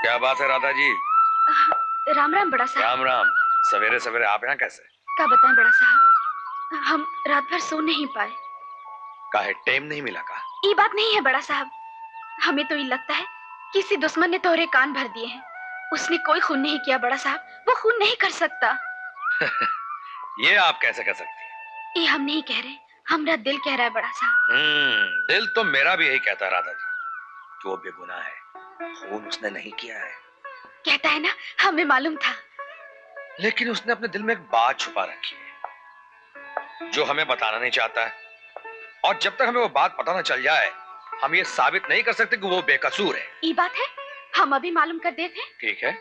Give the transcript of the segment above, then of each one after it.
क्या बात है राधा जी? राम राम बड़ा साहब। राम राम। सवेरे सवेरे आप यहाँ कैसे? क्या बताएं बड़ा साहब, हम रात भर सो नहीं पाए। काहे टाइम नहीं मिला का? ये बात नहीं है बड़ा साहब, हमें तो ये लगता है किसी दुश्मन ने तोहरे कान भर दिए हैं। उसने कोई खून नहीं किया बड़ा साहब, वो खून नहीं कर सकता। ये आप कैसे कर सकती हैं? ये हम नहीं कह रहे, हमारा दिल कह रहा है बड़ा साहब। दिल तो मेरा भी यही कहता है राधा जी कि वो बेगुनाह है, खून उसने नहीं किया है। कहता है ना, हमें मालूम था। लेकिन उसने अपने दिल में एक बात छुपा रखी है जो हमें बताना नहीं चाहता है, और जब तक हमें वो बात पता ना चल जाए हम ये साबित नहीं कर सकते कि वो बेकसूर है। ये बात है, हम अभी मालूम कर देते। ठीक है,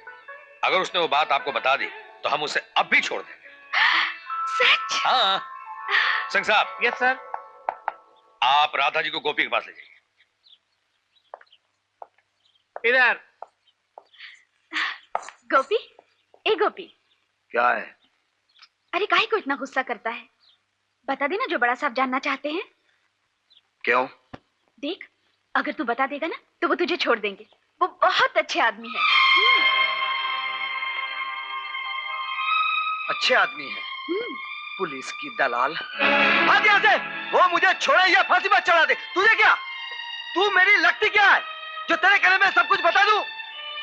अगर उसने वो बात आपको बता दी तो हम उसे अब भी छोड़ देंगे। सच? हाँ। सिंह साहब। Yes sir. आप राधा जी को गोपी के पास ले जाइए। इधर। गोपी, ए गोपी। क्या है? अरे काहे को इतना गुस्सा करता है, बता देना जो बड़ा साहब जानना चाहते हैं। क्यों? देख, अगर तू बता देगा ना तो वो तुझे छोड़ देंगे। वो बहुत अच्छे आदमी है। अच्छे आदमी है? पुलिस की दलाल। भाग यहाँ से, वो मुझे छोड़े या फांसी पर चढ़ा दे। तुझे क्या, तू मेरी लगती क्या है जो तेरे कहने में सब कुछ बता दूं?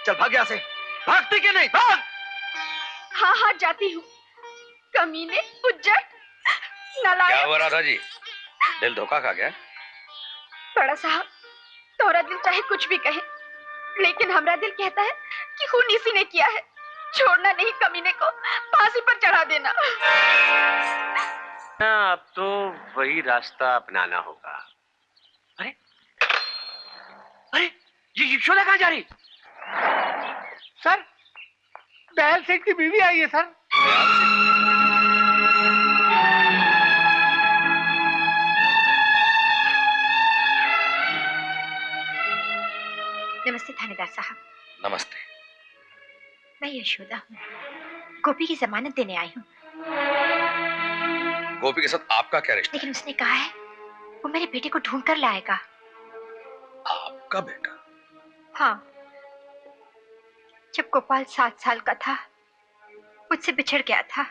चल भाग यहाँ से। भागती कि नहीं? भाग। हाँ हाँ जाती हूँ। कमीने, उज्जट, नालायक। क्या हुआ राधा जी, दिल धोखा खा गया? बड़ा साहब, तोरा दिल चाहे कुछ भी कहे, लेकिन हमारा दिल कहता है कि खून इसी ने किया है। छोड़ना नहीं कमीने को, फांसी पर चढ़ा देना। अब तो वही रास्ता अपनाना होगा। अरे अरे, ये यशोदा कहाँ जा रही? सर, दयाल सेठ की बीवी आई है सर। नमस्ते थानेदार साहब। नमस्ते। मैं यशोदा हूँ, गोपी की जमानत देने आई हूँ। गोपी के साथ आपका क्या रिश्ता? लेकिन उसने कहा है वो मेरे बेटे को ढूंढ कर लाएगा। आपका बेटा? हाँ, जब गोपाल 7 साल का था मुझसे बिछड़ गया था।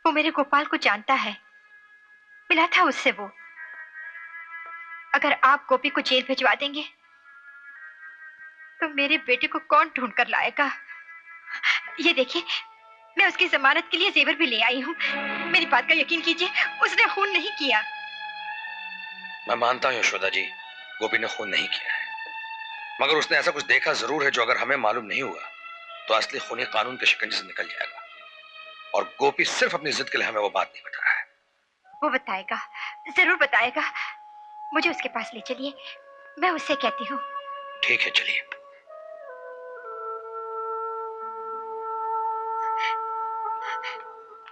वो मेरे गोपाल को जानता है, मिला था उससे वो। अगर आप गोपी को जेल भिजवा देंगे तो मेरे बेटे को कौन ढूंढ कर लाएगा? ये देखिए, मैं उसकी जमानत के लिए जेवर भी ले आई हूँ। मेरी बात का यकीन कीजिए, उसने खून नहीं किया। मैं मानता हूँ यशोदा जी, गोपी ने खून नहीं किया है, मगर उसने ऐसा कुछ देखा जरूर है जो अगर हमें मालूम नहीं हुआ तो असली खूनी कानून के शिकंजे से निकल जाएगा। और गोपी सिर्फ अपनी जिद के लिए हमें वो बात नहीं बता रहा है। वो बताएगा, जरूर बताएगा। मुझे उसके पास ले चलिए, मैं उससे कहती हूँ। ठीक है, चलिए।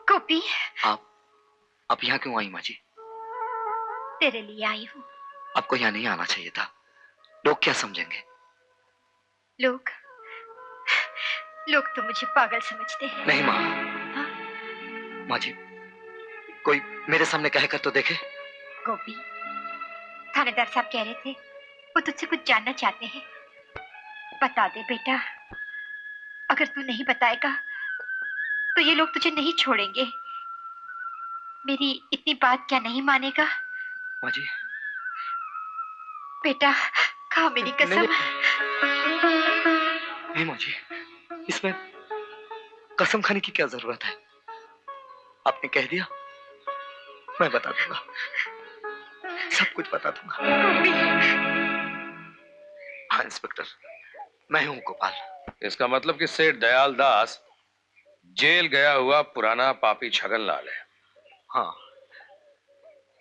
गोपी, आप यहाँ क्यों आई माँ जी? तेरे लिए आई हूँ। आपको यहाँ नहीं आना चाहिए था, लोग क्या समझेंगे? लोग तो मुझे पागल समझते हैं। नहीं माँ। हाँ? माँ जी, कोई मेरे सामने कहकर तो देखे। गोपी, थानेदार साहब कह रहे थे वो तुझसे कुछ जानना चाहते हैं। बता दे बेटा, अगर तू नहीं बताएगा तो ये लोग तुझे नहीं छोड़ेंगे। मेरी इतनी बात क्या नहीं मानेगा? माँ जी। बेटा, खा मेरी कसम। नहीं माँ जी, इसमें कसम खाने की क्या जरूरत है? आपने कह दिया, मैं बता दूंगा, सब कुछ बता दूंगा। हाँ इंस्पेक्टर, मैं हूँ गोपाल। इसका मतलब कि सेठ दयाल दास जेल गया हुआ पुराना पापी छगनलाल है। हाँ,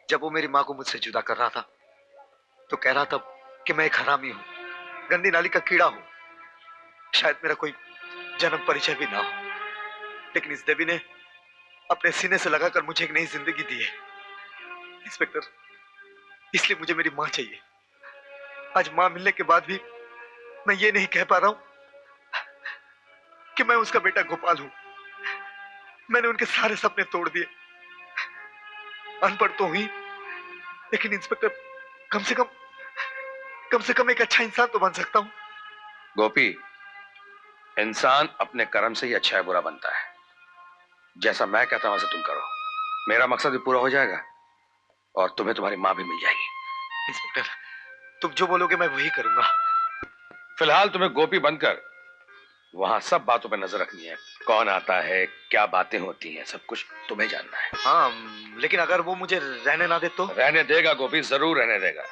जब वो मेरी माँ को मुझसे जुदा कर रहा था तो कह रहा था कि मैं एक हरामी हूँ, गंदी नाली का कीड़ा हूँ, शायद मेरा कोई जन्म परिचय भी ना हो। लेकिन इस देवी ने अपने सीने से लगाकर मुझे एक नई जिंदगी दी है। इंस्पेक्टर, इसलिए मुझे मेरी माँ चाहिए। आज माँ मिलने के बाद भी मैं ये नहीं कह पा रहा हूं कि मैं उसका बेटा गोपाल हूं। मैंने उनके सारे सपने तोड़ दिए। अनपढ़ तो हुई, लेकिन इंस्पेक्टर, कम से कम से कम एक अच्छा इंसान तो बन सकता हूँ। गोपी, इंसान अपने कर्म से ही अच्छा है बुरा बनता है। जैसा मैं कहता हूं वैसा तुम करो, मेरा मकसद भी पूरा हो जाएगा और तुम्हें तुम्हारी मां भी मिल जाएगी। इंस्पेक्टर, तुम जो बोलोगे मैं वही करूंगा। फिलहाल तुम्हें गोपी बनकर वहां सब बातों पर नजर रखनी है। कौन आता है, क्या बातें होती हैं, सब कुछ तुम्हें जानना है। हाँ, लेकिन अगर वो मुझे रहने ना दे तो? रहने देगा गोपी, जरूर रहने देगा।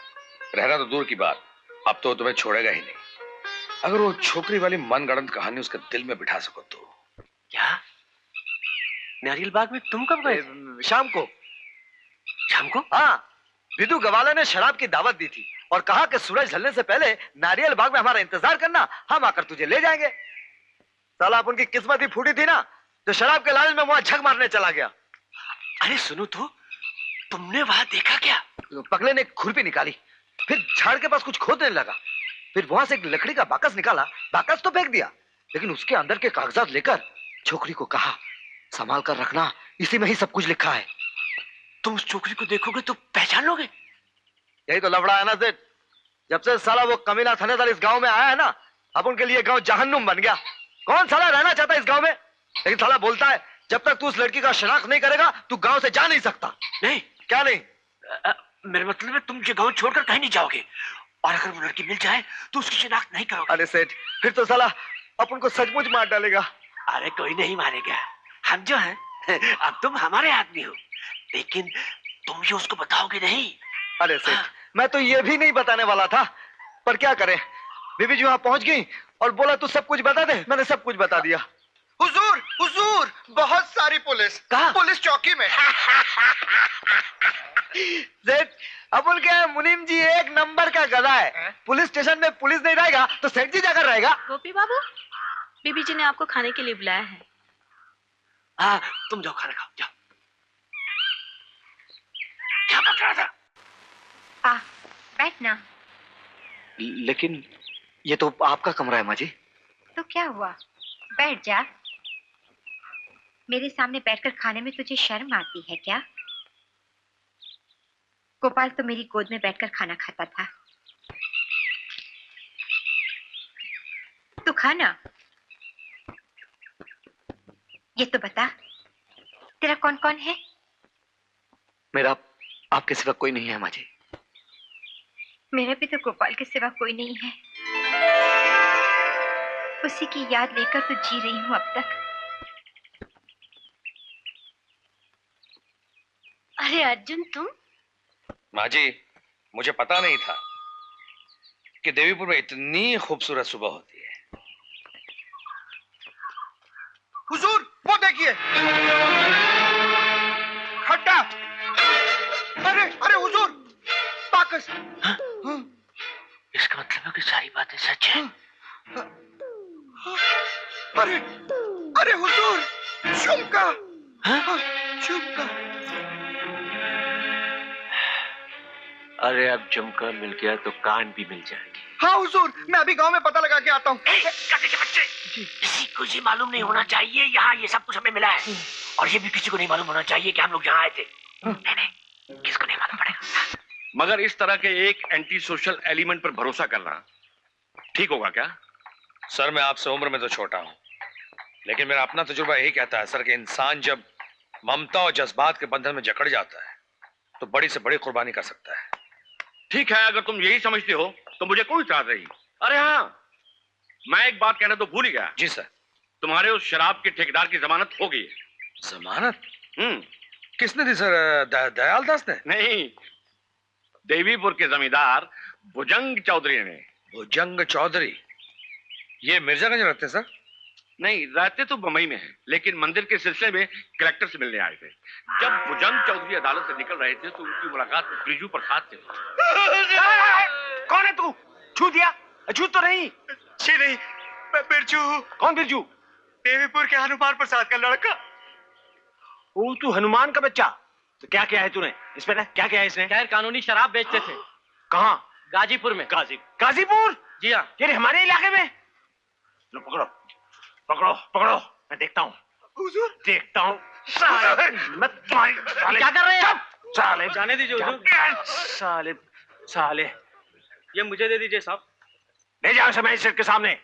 रहना तो दूर की बात, अब तो तुम्हें छोड़ेगा ही नहीं। अगर वो छोकरी वाली मनगढ़ंत कहानी उसके दिल में बिठा सको तो। क्या? नारियल बाग में तुम कब गए? शाम को। शाम को? हाँ, विदु गवाला ने शराब की दावत दी थी और कहा कि सूरज ढलने से पहले नारियल बाग में हमारा इंतजार करना, हम आकर तुझे ले जाएंगे। साला अपन की किस्मत ही फूटी थी ना, जो शराब के लालच में वहां झक मारने चला गया। अरे सुनो तो, तुमने वहां देखा क्या? पगले ने एक खुरपी निकाली, फिर झाड़ के पास कुछ खोदने लगा, फिर वहां से एक लकड़ी का बाकस निकाला। बाकस तो फेंक दिया, लेकिन उसके अंदर के कागजात लेकर छोकरी को कहा, संभाल कर रखना, इसी में ही सब कुछ लिखा है। तुम उस छोकरी को देखोगे तो पहचान लोगे? यही तो लफड़ा है ना सेठ। जब से साला वो कमीना थानेदार इस गांव में आया है ना, अब उनके लिए गांव जहन्नुम बन गया। कौन साला रहना चाहता है इस गांव में? लेकिन साला बोलता है जब तक तू उस लड़की का शनाख्त नहीं करेगा तू गांव से जा नहीं सकता। नहीं। क्या नहीं? मेरा मतलब है तुम ये गांव छोड़कर कहीं नहीं जाओगे, और अगर वो लड़की मिल जाए तो उसकी शनाख्त नहीं करोगे। अरे सेठ, फिर तो साला अपन को सचमुच मार डालेगा। अरे कोई नहीं मारेगा, हम जो हैं अब तुम हमारे आदमी हो, लेकिन तुम ये उसको बताओगे नहीं। अरे सेठ, मैं तो ये भी नहीं बताने वाला था, पर क्या करें, बीबी जी वहां पहुंच गई और बोला तू सब कुछ बता दे। मैंने सब कुछ बता दिया। हुजूर, हुजूर, बहुत सारी पुलिस। कहाँ? पुलिस चौकी में। सेठ, अपन के मुनीम जी एक नंबर का गधा है। पुलिस स्टेशन में पुलिस नहीं रहेगा तो सेठ जी जाकर रहेगा। गोपी बाबू, बीबी जी ने आपको खाने के लिए बुलाया है। हाँ, तुम जाओ खाना खाओ, जाओ। क्या बक रहा था? आ, बैठ ना। लेकिन ये तो आपका कमरा है माँ जी। तो क्या हुआ, बैठ जा। मेरे सामने बैठकर खाने में तुझे शर्म आती है क्या? गोपाल तो मेरी गोद में बैठकर खाना खाता था। तू खाना। ये तो बता, तेरा कौन कौन है? मेरा आपके सिवा कोई नहीं है माँ जी। मेरा भी तो गोपाल के सिवा कोई नहीं है। उसी की याद लेकर तो जी रही हूं अब तक। अरे अर्जुन, तुम? माँ जी, मुझे पता नहीं था कि देवीपुर में इतनी खूबसूरत सुबह होती है। हुजूर, वो देखिए, खड्डा। अरे अरे हुजूर, बाकस। इसका मतलब है कि सारी बातें सच है। अरे अरे हुजूर, झुमका। झुमका। अरे अब झुमका मिल गया तो कान भी मिल जाएंगे। हाँ हुजूर, मैं अभी गांव में पता लगा के आता हूँ। काके के बच्चे, किसी को ये मालूम नहीं होना चाहिए यहाँ ये सब कुछ हमें मिला है, और ये भी किसी को नहीं मालूम होना चाहिए कि हम लोग यहाँ आए थे। नहीं, किसको नहीं मालूम पड़ेगा। मगर इस तरह के एक एंटी सोशल एलिमेंट पर भरोसा करना ठीक होगा क्या? सर, मैं आपसे उम्र में तो छोटा हूं, लेकिन मेरा अपना तजुर्बा यही कहता है सर कि इंसान जब ममता और जज्बात के बंधन में जकड़ जाता है तो बड़ी से बड़ी कुर्बानी कर सकता है। ठीक है, अगर तुम यही समझते हो तो मुझे कोई इतराज नहीं। अरे हाँ, मैं एक बात कहना तो भूल ही गया। जी सर। तुम्हारे उस शराब के ठेकेदार की जमानत हो गई है। जमानत? किसने दी सर? दयाल दास ने? नहीं, देवीपुर के जमींदार भुजंग चौधरी ने। भुजंग चौधरी? ये मिर्जागंज रहते हैं सर? नहीं, रहते तो बम्बई में हैं, लेकिन मंदिर के सिलसिले में कलेक्टर से मिलने आए थे। जब भुजंग चौधरी अदालत से निकल रहे थे तो उनकी मुलाकात बिरजू प्रसाद से। कौन है तू? छू दिया? छू तो नहीं। जी नहीं, मैं बिरजू हूँ। कौन बिरजू? देवीपुर के हनुमान प्रसाद का लड़का। वो तू हनुमान का बच्चा? तो क्या किया है तूने? इसमें ना क्या किया है इसने? गैर कानूनी शराब बेचते थे। कहाँ? गाजीपुर में। गाजीपुर? जी हाँ। ये हमारे इलाके में? लो पकड़ो पकड़ो पकड़ो, मैं देखता हूँ। हुजूर, देखता हूँ साले, मैं तुम्हारी साले। क्या कर रहे हैं? साले जाने दीजिए हुजूर। साले साले ये मुझे दे दीजिए साहब। ले जाओ इसे मैजिस्ट्रेट के सामने।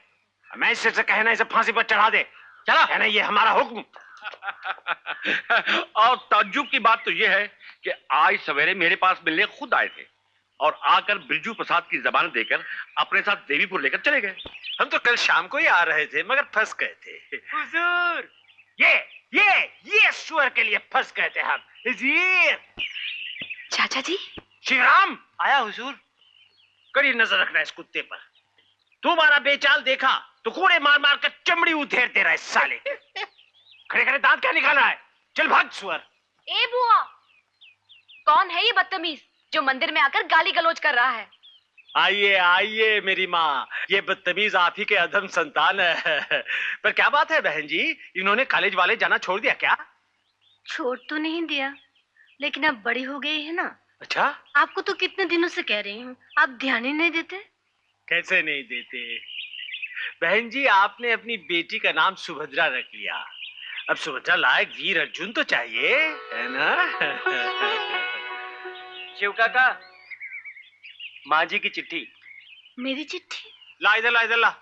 मैजिस्ट्रेट से कहना इसे फांसी पर चढ़ा दे। चला कहना ये हमारा हुक्म। और ताज्जुब की बात तो ये है कि आज सवेरे मेरे पास मिलने खुद आए थे और आकर बिरजू प्रसाद की जबान देकर अपने साथ देवीपुर लेकर चले गए। हम तो कल शाम को ही आ रहे थे मगर फंस गए थे। हुजूर, ये सुअर के लिए फंस गए थे हम। जी चाचा जी, शिवराम, आया हुजूर। कड़ी नजर रखना इस कुत्ते पर। तुम्हारा बेचाल देखा तो कोड़े मार मार कर चमड़ी उधेरते रहे साले। खड़े खड़े दांत क्या निकाल रहा है? चल भाग सुअर। ए बुआ, कौन है ये बदतमीज जो मंदिर में आकर गाली गलौज कर रहा है? आइए आइए मेरी माँ, ये बदतमीज आप ही के अधम संतान है। पर क्या बात है बहन जी, इन्होंने कॉलेज वाले जाना छोड़ दिया क्या? छोड़ तो नहीं दिया, लेकिन अब बड़ी हो गई है ना। अच्छा, आपको तो कितने दिनों से कह रही हूँ, आप ध्यान ही नहीं देते। कैसे नहीं देते बहन जी, आपने अपनी बेटी का नाम सुभद्रा रख लिया। अब सुभद्रा लायक वीर अर्जुन तो चाहिए, है ना? शिव काका, माँ जी की चिट्ठी। मेरी चिट्ठी? ला इधर ला इधर ला।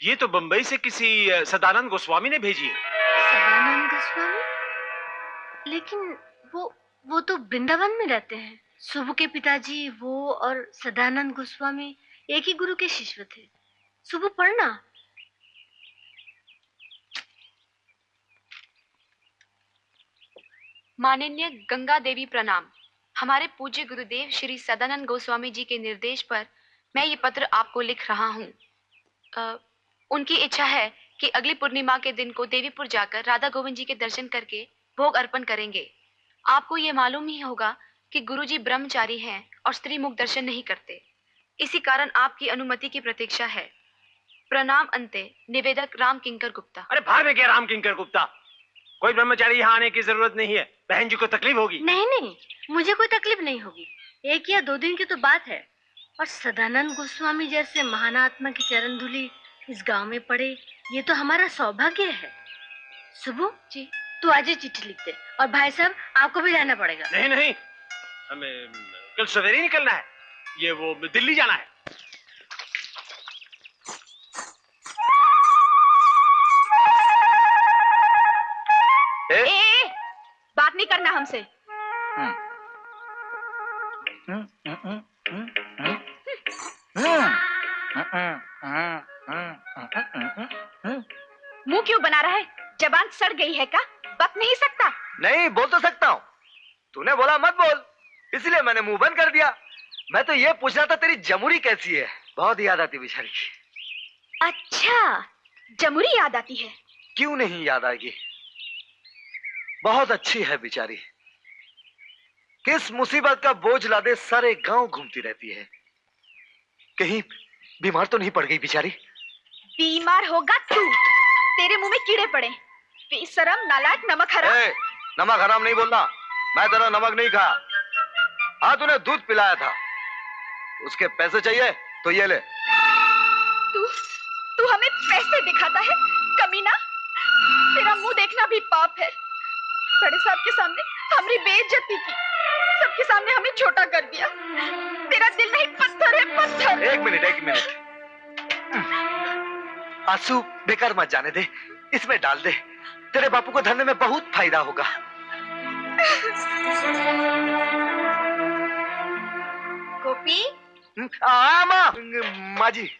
ये तो बंबई से किसी सदानंद गोस्वामी ने भेजी है। सदानंद गोस्वामी? लेकिन वो तो वृंदावन में रहते हैं। सुबु के पिताजी वो और सदानंद गोस्वामी एक ही गुरु के शिष्य थे। सुबु पढ़ना। माननीय गंगा देवी प्रणाम। हमारे पूज्य गुरुदेव श्री सदानंद गोस्वामी जी के निर्देश पर मैं ये पत्र आपको लिख रहा हूँ। उनकी इच्छा है कि अगली पूर्णिमा के दिन को देवीपुर जाकर राधा गोविंद जी के दर्शन करके भोग अर्पण करेंगे। आपको ये मालूम ही होगा कि गुरुजी ब्रह्मचारी हैं और स्त्री मुख दर्शन नहीं करते। इसी कारण आपकी अनुमति की प्रतीक्षा है। प्रणाम अंते, निवेदक राम किंकर गुप्ता। अरे बाहर में क्या राम किंकर गुप्ता? कोई ब्रह्मचारी यहाँ आने की जरूरत नहीं है। बहन जी को तकलीफ होगी। नहीं नहीं, मुझे कोई तकलीफ नहीं होगी। 1 या 2 दिन की तो बात है। और सदानंद गोस्वामी जैसे महान आत्मा की चरण धूलि इस गांव में पड़े, ये तो हमारा सौभाग्य है। सुबु जी, तू आज ही चिट्ठी लिख दे। और भाई साहब, आपको भी रहना पड़ेगा। नहीं नहीं, हमें कल सवेरे निकलना है। ये वो दिल्ली जाना है। ए, बात नहीं करना हमसे। मुंह क्यों बना रहा है? जबान सड़ गई है क्या? बक नहीं सकता? नहीं, बोल तो सकता हूँ। तूने बोला मत बोल, इसलिए मैंने मुंह बंद कर दिया। मैं तो ये पूछ रहा था तेरी जमुरी कैसी है। बहुत याद आती बेचारी की। अच्छा, जमुरी याद आती है? क्यों नहीं याद आएगी, बहुत अच्छी है बेचारी। किस मुसीबत का बोझ लादे सारे गांव घूमती रहती है। कहीं बीमार तो नहीं पड़ गई बेचारी? बीमार होगा तू, तेरे मुंह में कीड़े पड़े। बेशरम, नालायक, नमक हराम। नमक हराम नहीं बोलना, मैं तेरा नमक नहीं खा। हाँ, तूने दूध पिलाया था, उसके पैसे चाहिए तो ये ले। तू हमें पैसे दिखाता है, कमीना। तेरा मुंह देखना भी पाप है। बड़े साहब के सामने हमारी बेइज्जती की, सबके सामने हमें छोटा कर दिया। तेरा दिल नहीं, पत्थर है, पत्थर। एक मिनट, आंसू बेकार मत जाने दे, इसमें डाल दे। तेरे बापू को धरने में बहुत फायदा होगा। गोपी, माँ जी,